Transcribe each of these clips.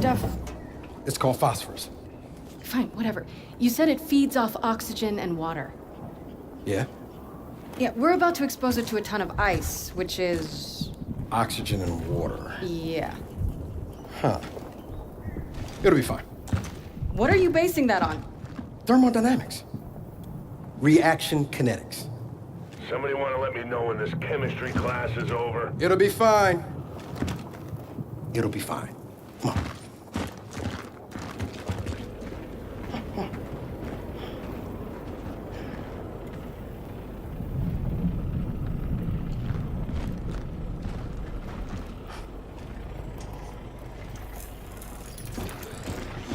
stuff? It's called phosphorus. Fine, whatever. You said it feeds off oxygen and water. Yeah? Yeah, we're about to expose it to a ton of ice, which is... Oxygen and water. Yeah. Huh. It'll be fine. What are you basing that on? Thermodynamics. Reaction kinetics. Somebody want to let me know when this chemistry class is over? It'll be fine. It'll be fine. Come on.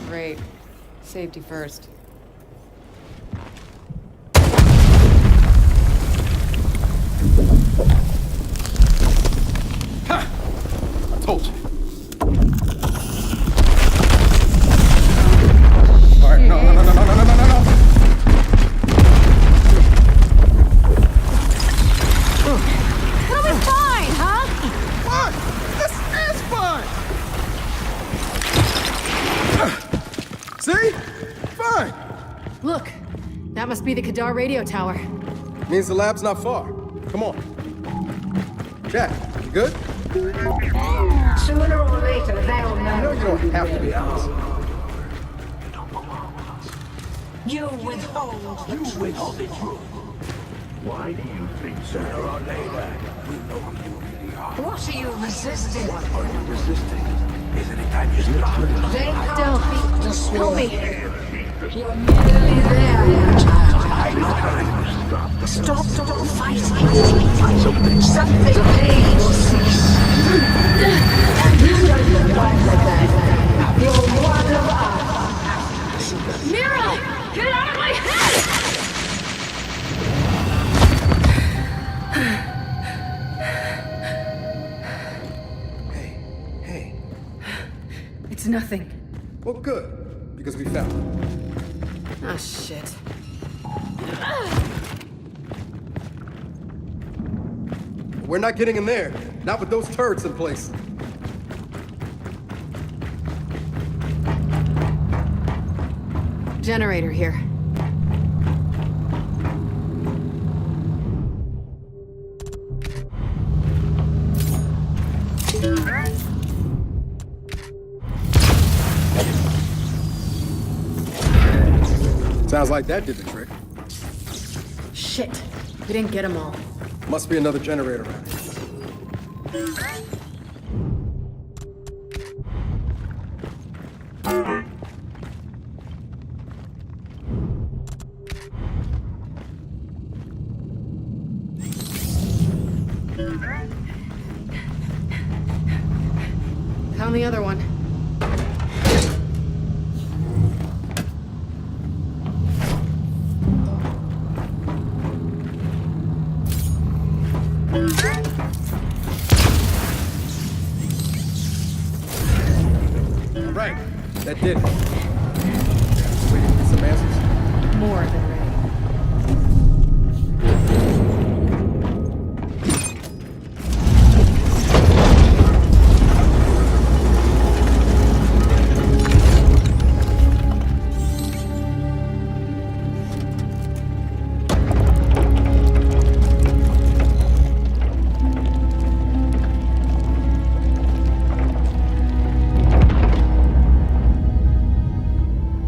Great. Safety first. Ha! I told you. All right, no. It'll be fine, huh? Fine! This is fine! See? Fine! Look, that must be the Kadar radio tower. Means the lab's not far. Come on. Jack, you good? Sooner or later, they'll I know know. you don't have to be honest. You withhold the truth. Why do you think sooner or later we know who you really are? What are you resisting? What are you resisting? Is it time you stop? They Del, can't help destroy. me. You're nearly there, child. I know time to stop. Stop fighting. Something will cease. And you don't look like that. You're one of us. Mira! Get out of my head! Hey. It's nothing. Well, good. Because we found it. Ah, shit. We're not getting in there. Not with those turrets in place. Generator here. Sounds like that did the trick. Shit. We didn't get them all. Must be another generator around here. Found the other one. All right, that did it. Waiting for some answers. More than ready.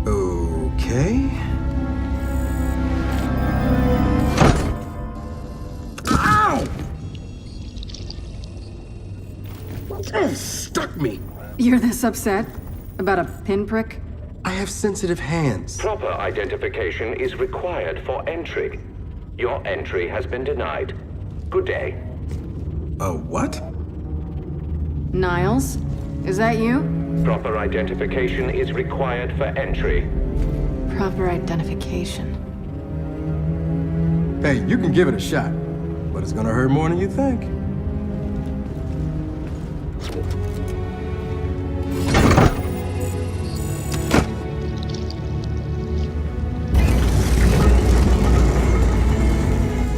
Okay. Ow! Oh, stuck me. You're this upset? About a pinprick? I have sensitive hands. Proper identification is required for entry. Your entry has been denied. Good day. What? Niles? Is that you? Proper identification is required for entry. Proper identification. Hey, you can give it a shot, but it's gonna hurt more than you think.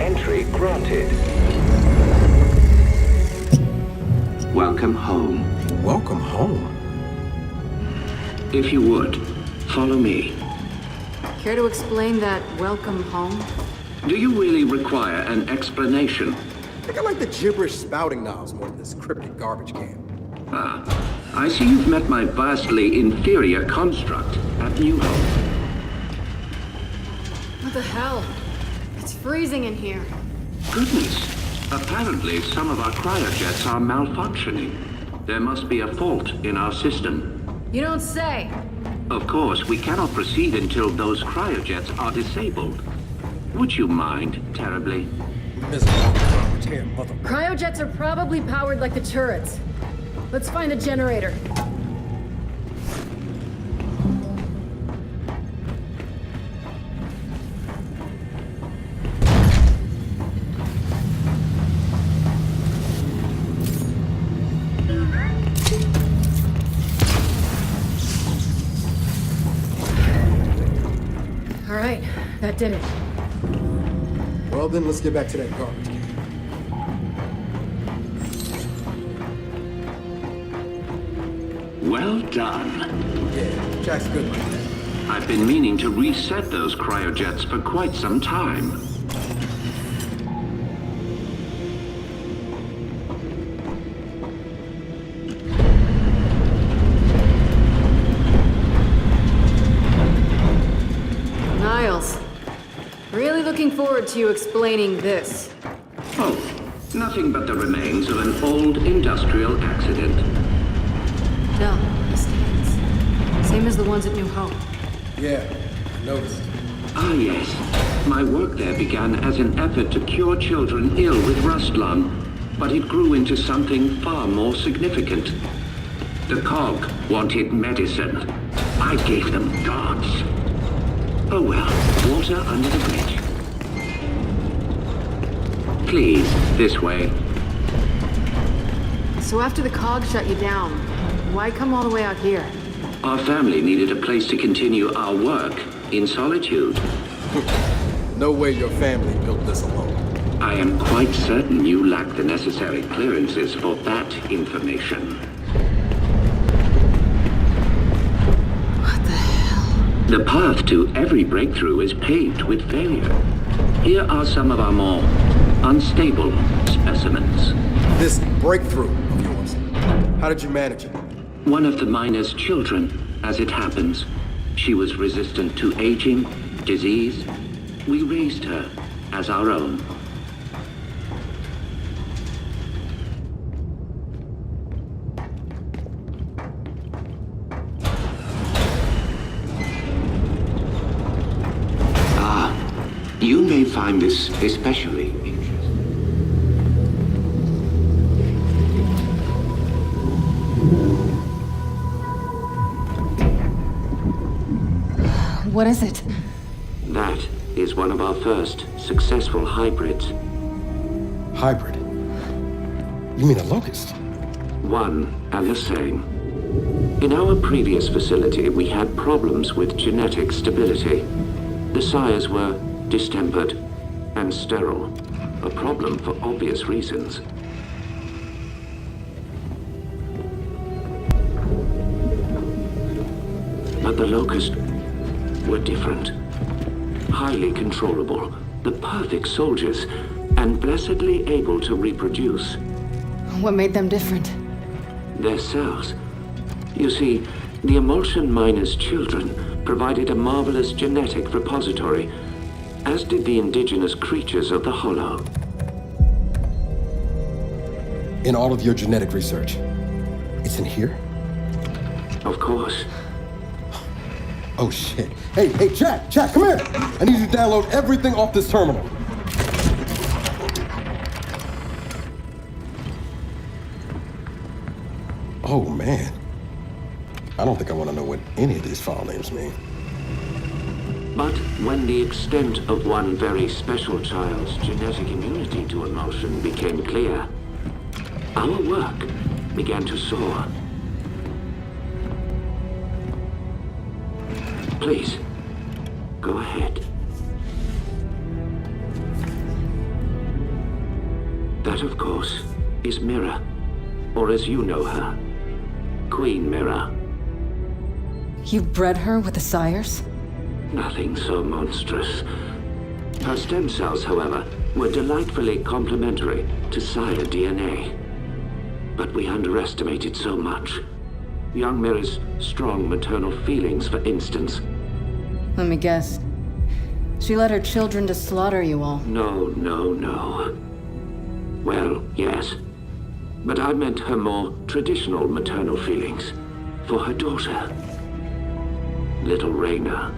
Entry granted. Welcome home. Welcome home. If you would, follow me. Care to explain that welcome home? Do you really require an explanation? I think I like the gibberish spouting knobs more than this cryptic garbage can. Ah, I see you've met my vastly inferior construct at New Hope. What the hell? It's freezing in here. Goodness. Apparently, some of our cryojets are malfunctioning. There must be a fault in our system. You don't say. Of course, we cannot proceed until those cryojets are disabled. Would you mind terribly? Miserable garbage can, mother. Cryojets are probably powered like the turrets. Let's find a generator. All right, that did it. Well then, let's get back to that garbage can. Well done. Yeah, Jack's good like that. I've been meaning to reset those cryojets for quite some time. Niles, really looking forward to you explaining this. Oh, nothing but the remains of an old industrial accident. No, mistakes. Same as the ones at New Hope. Yeah, I noticed. Ah, yes. My work there began as an effort to cure children ill with Rustlon, but it grew into something far more significant. The COG wanted medicine. I gave them gods. Oh well, water under the bridge. Please, this way. So after the COG shut you down, why come all the way out here? Our family needed a place to continue our work in solitude. No way your family built this alone. I am quite certain you lack the necessary clearances for that information. What the hell? The path to every breakthrough is paved with failure. Here are some of our more unstable specimens. This breakthrough of yours, how did you manage it? One of the miner's children, as it happens. She was resistant to aging, disease. We raised her as our own. You may find this especially interesting. What is it? That is one of our first successful hybrids. Hybrid? You mean a locust? One and the same. In our previous facility, we had problems with genetic stability. The sires were distempered and sterile, a problem for obvious reasons. But the Locust were different. Highly controllable, the perfect soldiers, and blessedly able to reproduce. What made them different? Their cells. You see, the Emulsion Miner's children provided a marvelous genetic repository, as did the indigenous creatures of the Hollow. In all of your genetic research, it's in here? Of course. Oh shit. Hey, Jack, come here! I need you to download everything off this terminal. Oh man. I don't think I want to know what any of these file names mean. But when the extent of one very special child's genetic immunity to emulsion became clear, our work began to soar. Please, go ahead. That, of course, is Mira, or as you know her, Queen Mira. You bred her with the sires? Nothing so monstrous. Her stem cells, however, were delightfully complementary to sire DNA. But we underestimated so much. Young Mira's strong maternal feelings, for instance. Let me guess. She led her children to slaughter you all. No. Well, yes. But I meant her more traditional maternal feelings for her daughter. Little Raina.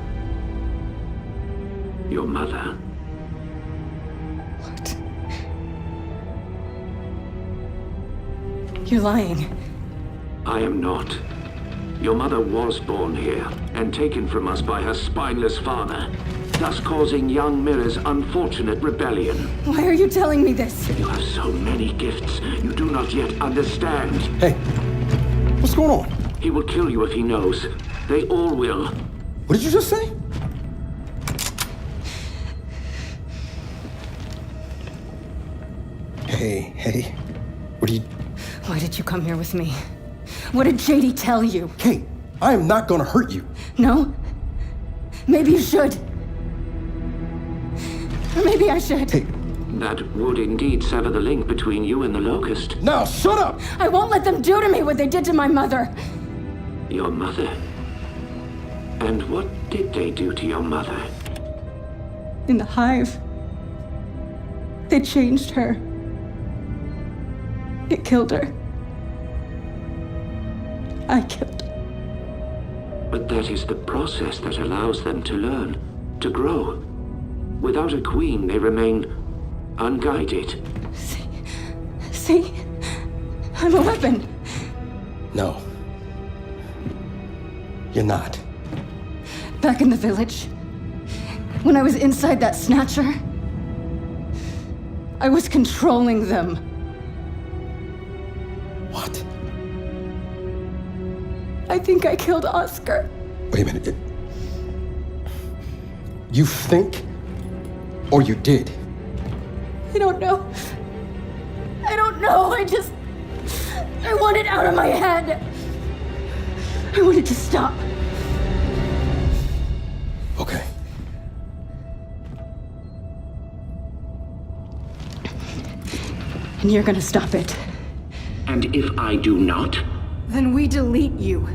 Your mother. What? You're lying. I am not. Your mother was born here and taken from us by her spineless father, thus causing young Mira's unfortunate rebellion. Why are you telling me this? You have so many gifts you do not yet understand. Hey, what's going on? He will kill you if he knows. They all will. What did you just say? Hey, what are you... Why did you come here with me? What did JD tell you? Kate, I am not gonna hurt you. No? Maybe you should. Or maybe I should. Kate, That would indeed sever the link between you and the Locust. now shut up! I won't let them do to me what they did to my mother. Your mother? And what did they do to your mother? In the hive, they changed her. It killed her. I killed her. But that is the process that allows them to learn, to grow. Without a queen, they remain unguided. See? I'm a weapon. No. You're not. Back in the village, when I was inside that snatcher, I was controlling them. What? I think I killed Oscar. Wait a minute. You think? Or you did? I don't know. I don't know. I want it out of my head. I want it to stop. Okay. And you're gonna stop it. And if I do not? Then we delete you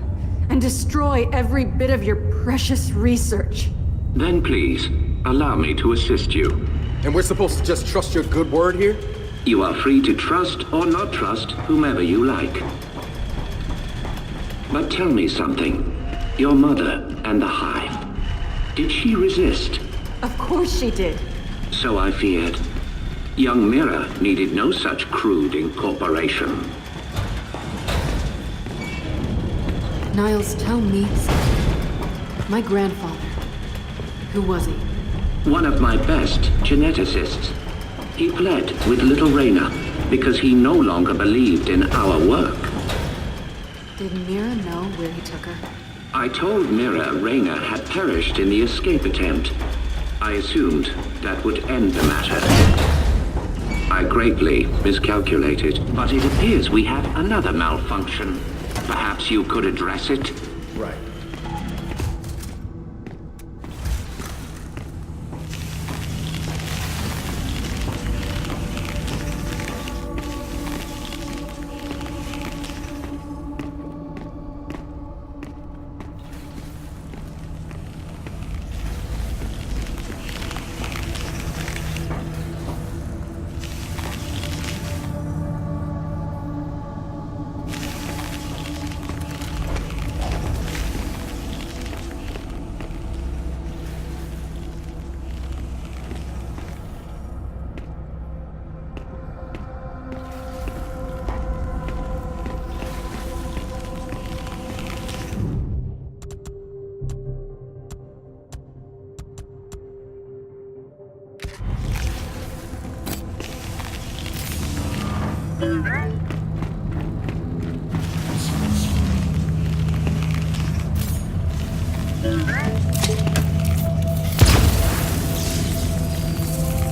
and destroy every bit of your precious research. Then please, allow me to assist you. And we're supposed to just trust your good word here? You are free to trust or not trust whomever you like. But tell me something. Your mother and the hive. Did she resist? Of course she did. So I feared. Young Mira needed no such crude incorporation. Niles, tell me something. My grandfather. Who was he? One of my best geneticists. He fled with little Raina because he no longer believed in our work. Did Mira know where he took her? I told Mira Raina had perished in the escape attempt. I assumed that would end the matter. I greatly miscalculated, but it appears we have another malfunction. Perhaps you could address it? Right.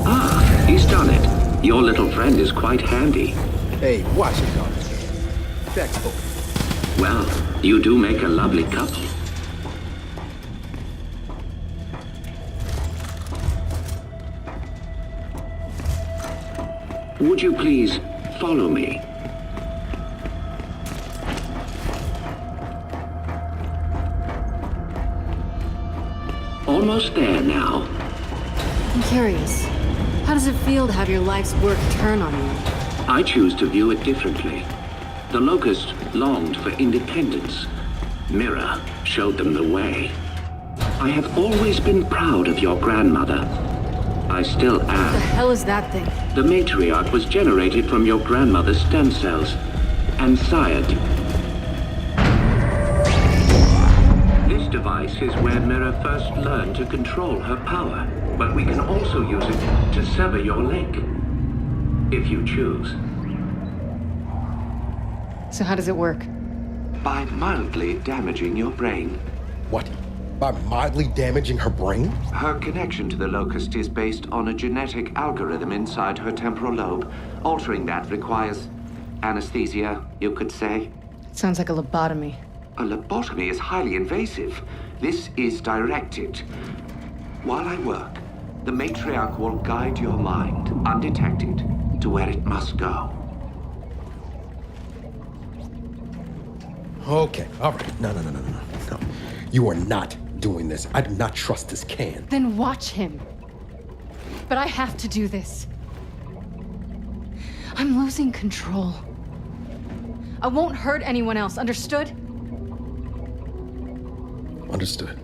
Ah, he's done it. Your little friend is quite handy. Hey, watch it, Doctor. Textbook. Well, you do make a lovely couple. Would you please follow me? Almost there now. I'm curious. How does it feel to have your life's work turn on you? I choose to view it differently. The Locust longed for independence. Mira showed them the way. I have always been proud of your grandmother. I still The am. hell is that thing? The matriarch was generated from your grandmother's stem cells and sired. This device is where Mira first learned to control her power, but we can also use it to sever your leg, if you choose. So how does it work? By mildly damaging your brain. What? By mildly damaging her brain? Her connection to the Locust is based on a genetic algorithm inside her temporal lobe. Altering that requires anesthesia, you could say. Sounds like a lobotomy. A lobotomy is highly invasive. This is directed. While I work, the matriarch will guide your mind, undetected, to where it must go. Okay, all right. No. You are not doing this. I do not trust this can. Then watch him. But I have to do this. I'm losing control. I won't hurt anyone else, understood? Understood.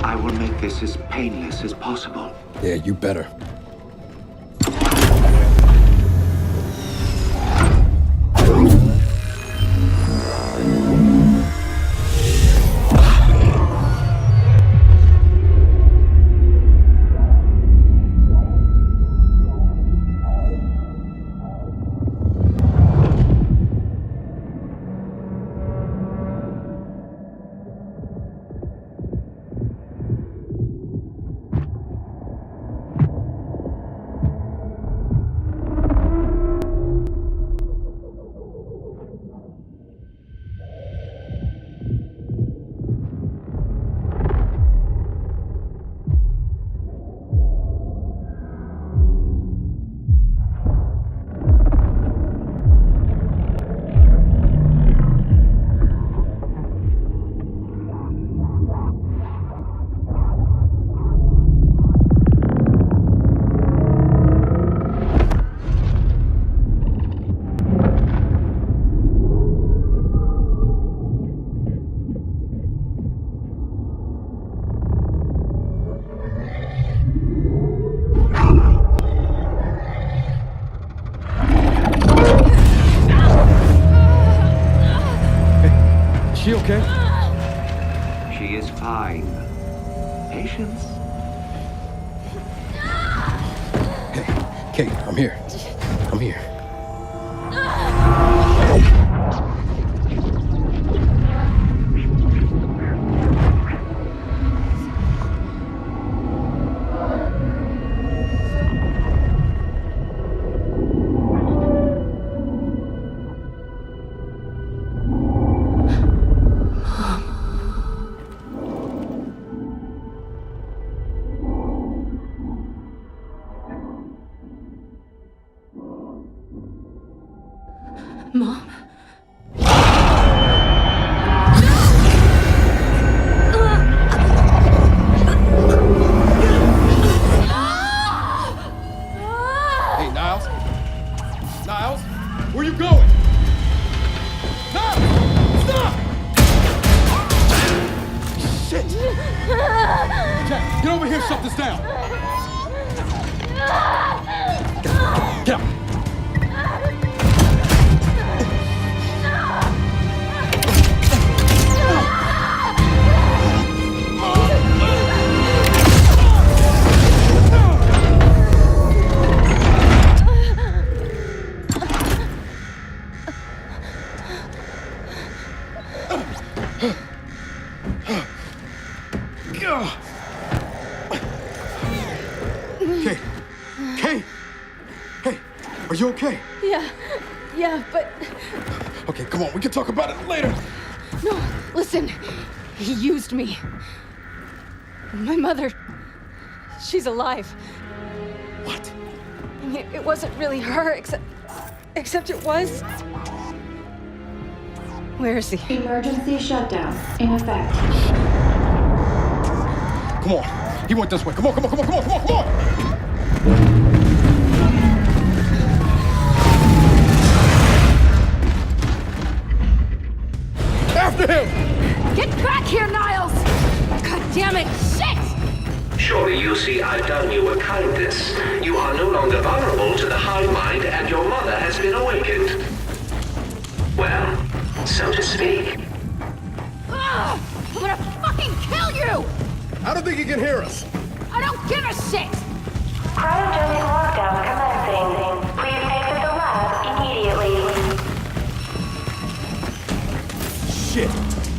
I will make this as painless as possible. Yeah, you better. She okay? She is fine. Patience. Kate, I'm here. I'm here. Mom? Hey, Niles? Niles? Where you going? Niles! Stop! Shit! Jack, get over here, shut this down! Get up! You okay? Yeah, but Okay, come on, we can talk about it later. no, listen. He used me. My mother, she's alive. What? It wasn't really her, except it was. Where is he? Emergency shutdown in effect. Come on. He went this way. Come on, come on, come on, come on, come on, come on! After him! Get back here, Niles! God damn it! Shit! Surely you see I've done you a kindness. You are no longer vulnerable to the hive mind, and your mother has been awakened. Well, so to speak. Ugh! I'm gonna fucking kill you! I don't think he can hear us. I don't give a shit! Cryogenic lockdown commencing. Please exit the lab immediately. Shit.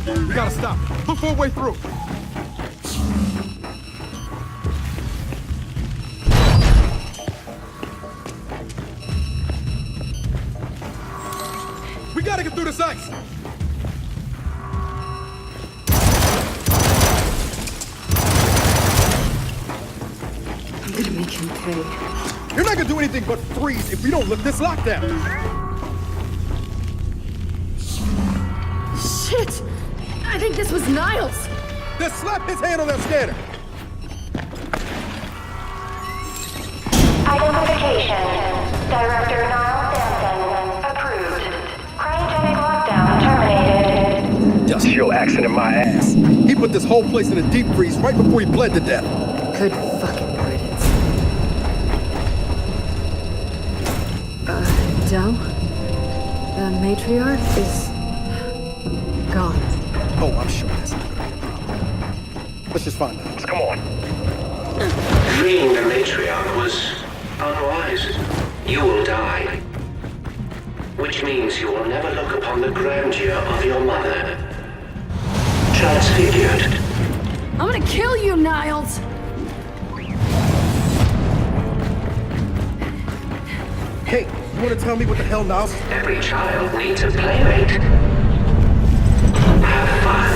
We gotta stop. Look for a way through. We gotta get through this ice. I'm gonna make him pay. You're not gonna do anything but freeze if we don't lift this lockdown. Shit! I think this was Niles! Then slap his hand on that scanner. Identification. Director Niles Sampson. Approved. Cryogenic lockdown terminated. Just your accident, my ass. He put this whole place in a deep freeze right before he bled to death. Good fucking riddance. Del? The matriarch is gone. Oh, I'm sure that's not gonna be a problem. Let's just find out. Come on. Freeing the matriarch was unwise. You will die. Which means you will never look upon the grandeur of your mother. Transfigured. I'm gonna kill you, Niles! Hey, you wanna tell me what the hell Niles? Every child needs a playmate. Have fun.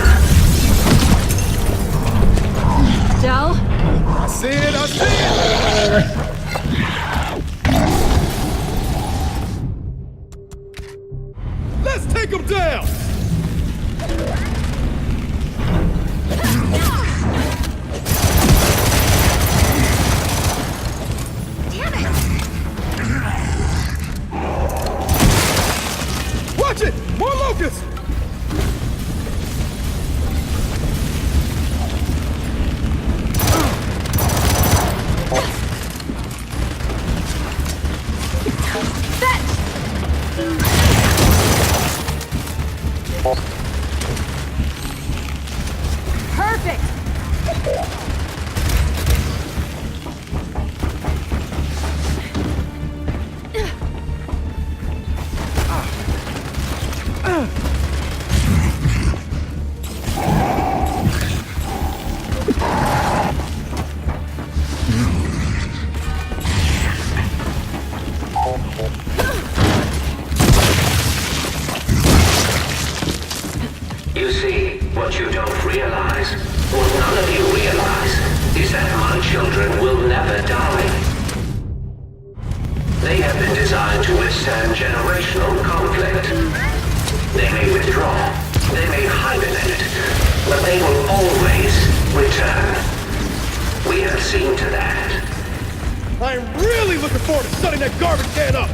Del? I see it, I see it! Let's take him down! Damn it! Watch it! More locusts! Perfect! You see, what you don't realize, what none of you realize, is that my children will never die. They have been designed to withstand generational conflict. They may withdraw, they may hibernate, but they will always return. We have seen to that. I'm really looking forward to shutting that garbage can up!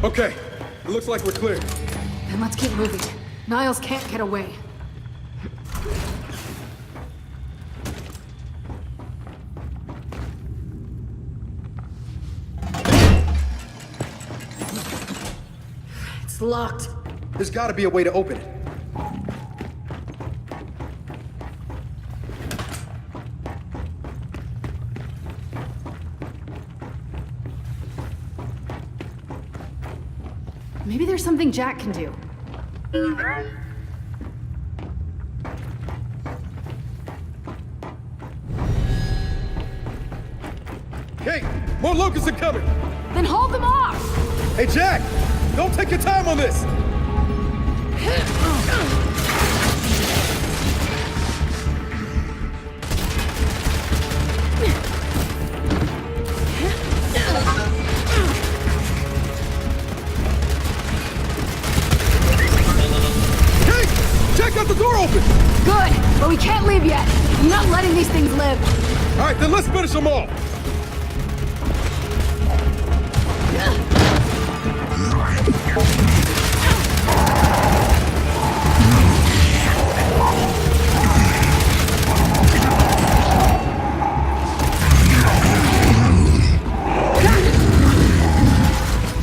Okay, it looks like we're clear. Then let's keep moving. Niles can't get away. It's locked. There's gotta be a way to open it. Maybe there's something Jack can do. Hey, more locusts are coming! Then hold them off! Hey, Jack! Don't take your time on this! Hey! Jack got the door open! Good, but we can't leave yet. I'm not letting these things live. All right, then let's finish them all!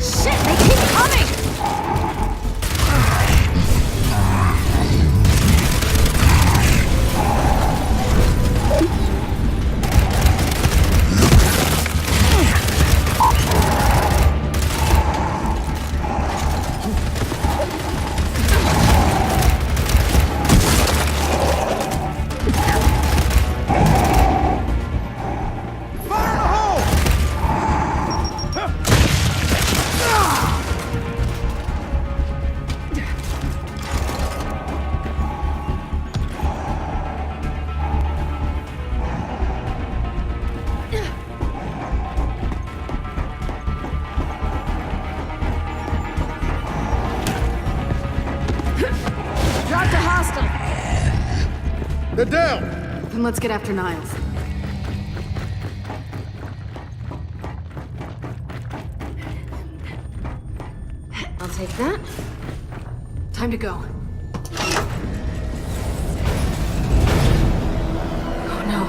Shit, they keep coming! Dropped a hostile. They're down! Then let's get after Niles. I'll take that. Time to go. Oh no.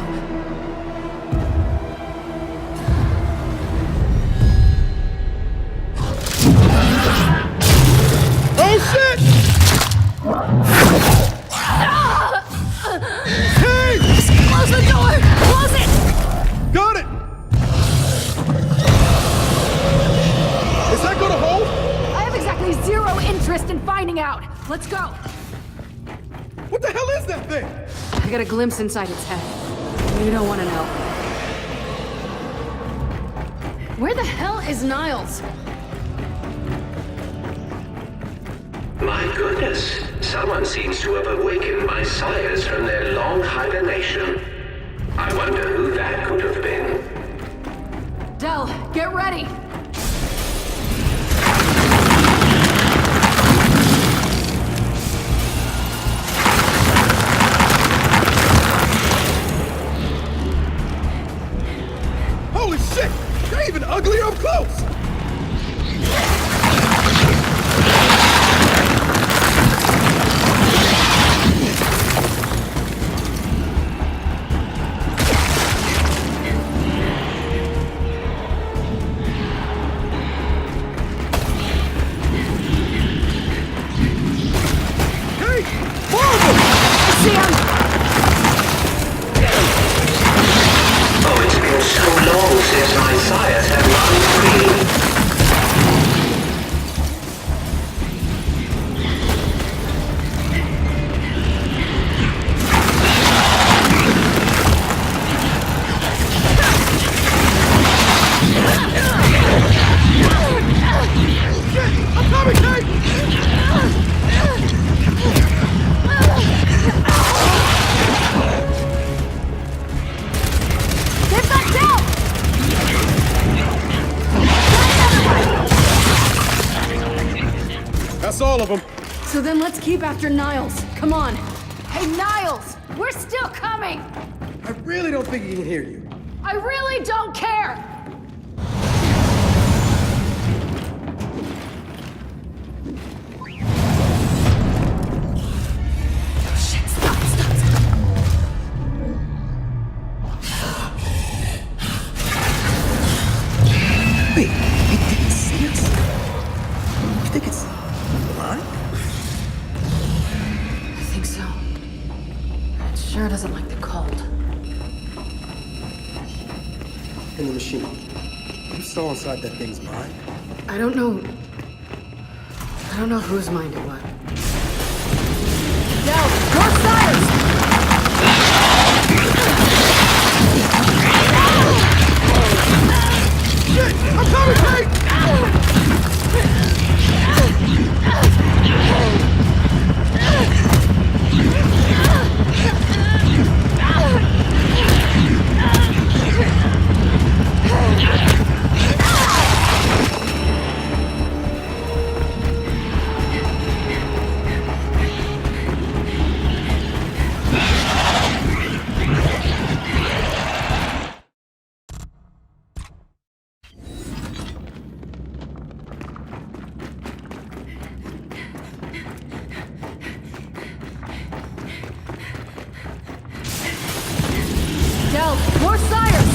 Oh shit! Hey! Close the door! Close it! Got it! Is that gonna hold? I have exactly zero interest in finding out. Let's go. What the hell is that thing? I got a glimpse inside its head. You don't want to know. Where the hell is Niles? My goodness, someone seems to have awakened my sires from their long hibernation. I wonder who that could have been. Del, get ready. Holy shit! They're even uglier up close! Hey! More of them! See him? Oh, it's been so long since my sires have run free. I'm coming, Kate! They've got Del! That's all of them. So then let's keep after Niles. Come on. Hey, Niles! We're still coming! I really don't think he can hear you. I really don't care! Oh, shit, stop, stop, stop. Wait, he didn't see us? You think it's blind? I think so. It sure doesn't like the cold. In the machine. You saw inside that thing's mind? I don't know I don't know whose mind it was. Now, your sires! Shit! I'm coming, Kate! Del, your sires!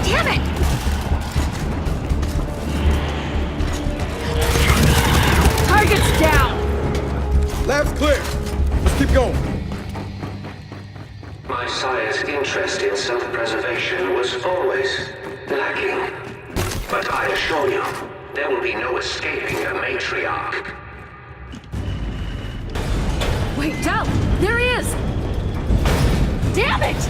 Damn it! Target's down! Lab's clear. Let's keep going. My sire's interest in self-preservation was always lacking. But I assure you, there will be no escaping a matriarch. Wait, Del! There he is! Damn it!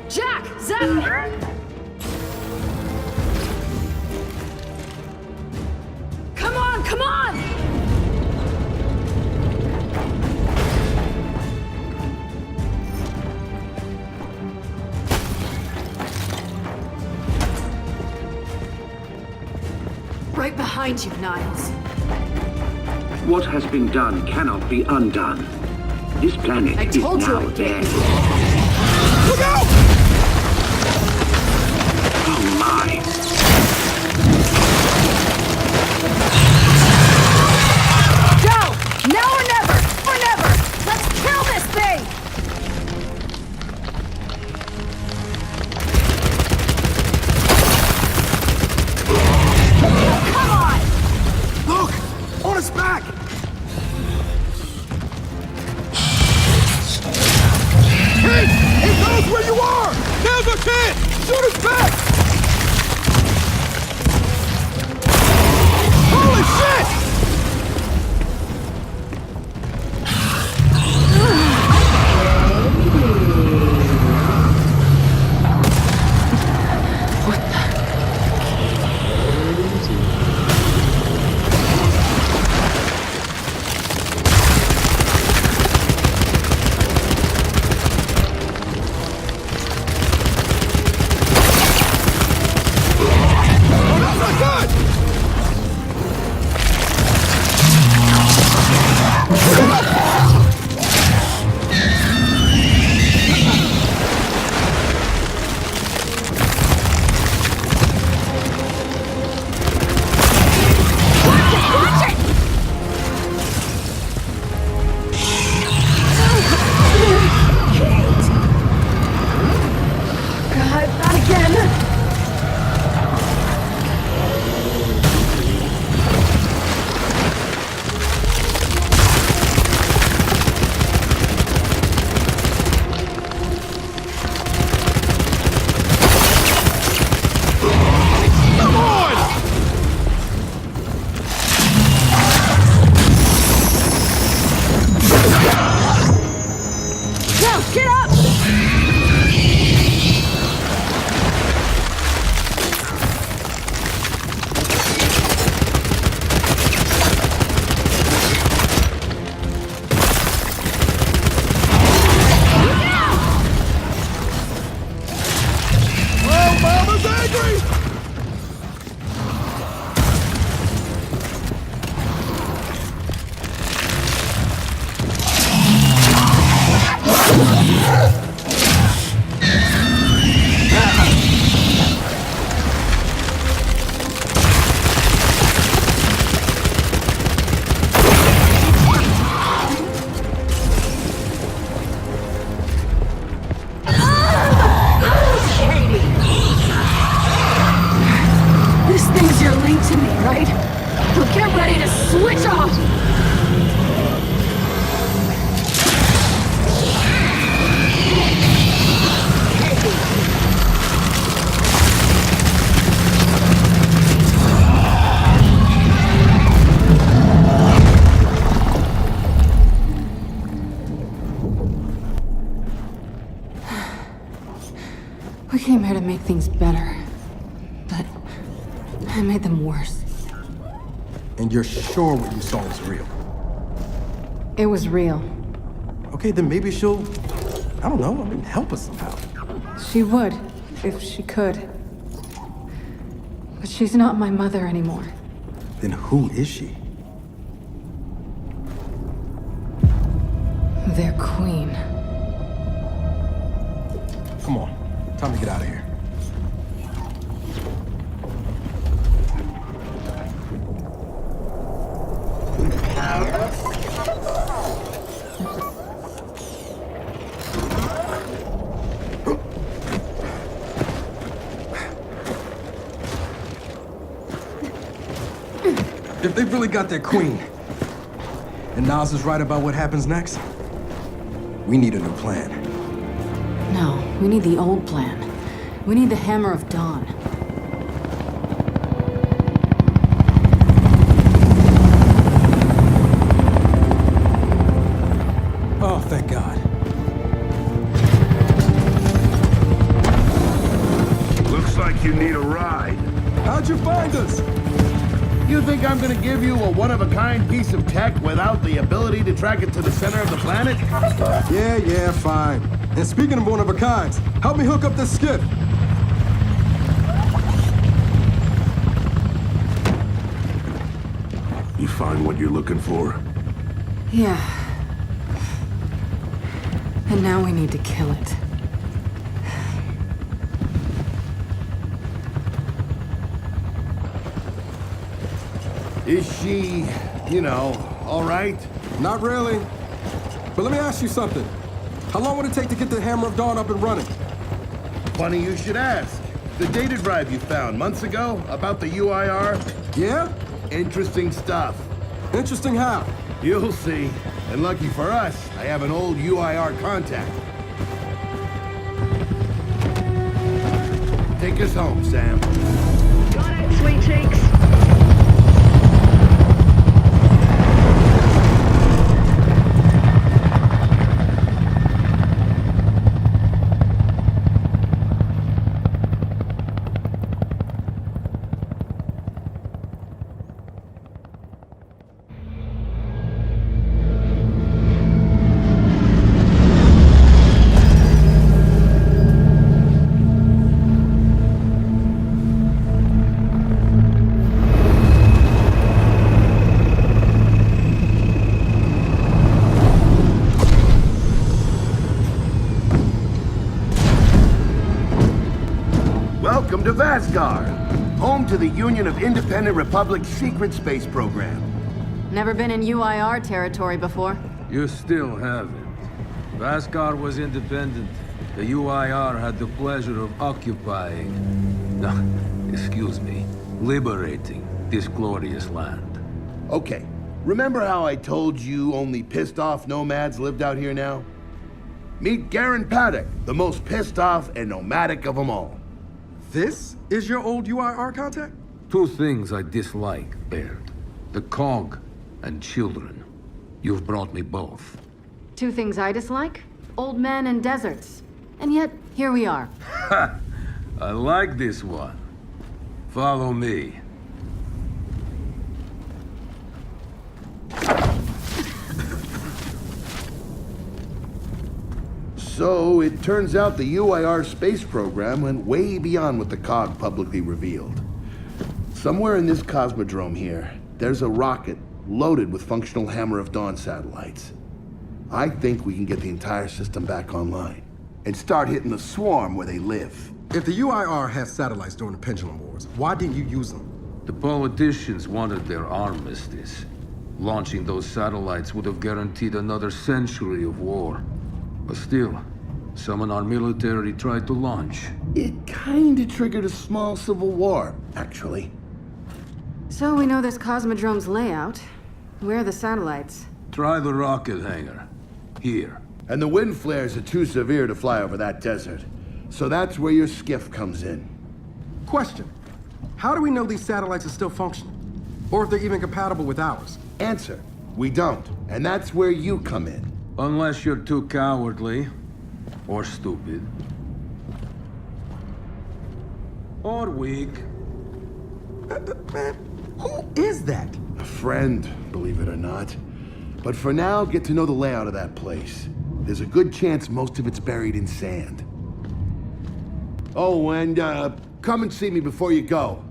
Jack! Zap! Come on, come on! Right behind you, Niles. What has been done cannot be undone. This planet I is told you now I'd get theirs. you. Look out! Oh my! Go! Now or never! Or never! Let's kill this thing! Come on! Look! On his back! Hey! He knows where you are! Now's our chance! Shoot his back! Holy shit! right? Now get ready to switch off! We came here to make things better, but I made them worse. And you're sure what you saw was real? It was real. Okay, then maybe she'll, I don't know, help us somehow. She would, if she could. But she's not my mother anymore. Then who is she? Their queen. Come on, time to get out of here. If they've really got their queen, and Nas is right about what happens next, we need a new plan. No, we need the old plan. We need the Hammer of Dawn. Oh, thank God. Looks like you need a ride. How'd you find us? You think I'm gonna give you a one-of-a-kind piece of tech without the ability to track it to the center of the planet? Yeah, fine. And speaking of one-of-a-kinds, help me hook up this skiff. You find what you're looking for? Yeah. And now we need to kill it. Is she, all right? Not really. But let me ask you something. How long would it take to get the Hammer of Dawn up and running? Funny you should ask. The data drive you found months ago about the UIR? Yeah? Interesting stuff. Interesting how? You'll see. And lucky for us, I have an old UIR contact. Take us home, Sam. Got it, sweet cheeks. Welcome to Vasgar, home to the Union of Independent Republics secret space program. Never been in UIR territory before? You still haven't. Vasgar was independent. The UIR had the pleasure of occupying... No, excuse me, liberating this glorious land. Okay, remember how I told you only pissed-off nomads lived out here now? Meet Garen Paddock, the most pissed-off and nomadic of them all. This is your old UIR contact? Two things I dislike, Baird. The COG and children. You've brought me both. Two things I dislike? Old men and deserts. And yet, here we are. Ha! I like this one. Follow me. So, it turns out the UIR space program went way beyond what the COG publicly revealed. Somewhere in this cosmodrome here, there's a rocket loaded with functional Hammer of Dawn satellites. I think we can get the entire system back online and start hitting the swarm where they live. If the UIR had satellites during the Pendulum Wars, why didn't you use them? The politicians wanted their armistice. Launching those satellites would have guaranteed another century of war. But still, some in our military tried to launch. It kinda triggered a small civil war, actually. So we know this Cosmodrome's layout. Where are the satellites? Try the rocket hangar. Here. And the wind flares are too severe to fly over that desert. So that's where your skiff comes in. Question. How do we know these satellites are still functional? Or if they're even compatible with ours? Answer. We don't. And that's where you come in. Unless you're too cowardly. Or stupid. Or weak. Man, who is that? A friend, believe it or not. But for now, get to know the layout of that place. There's a good chance most of it's buried in sand. Oh, and come and see me before you go.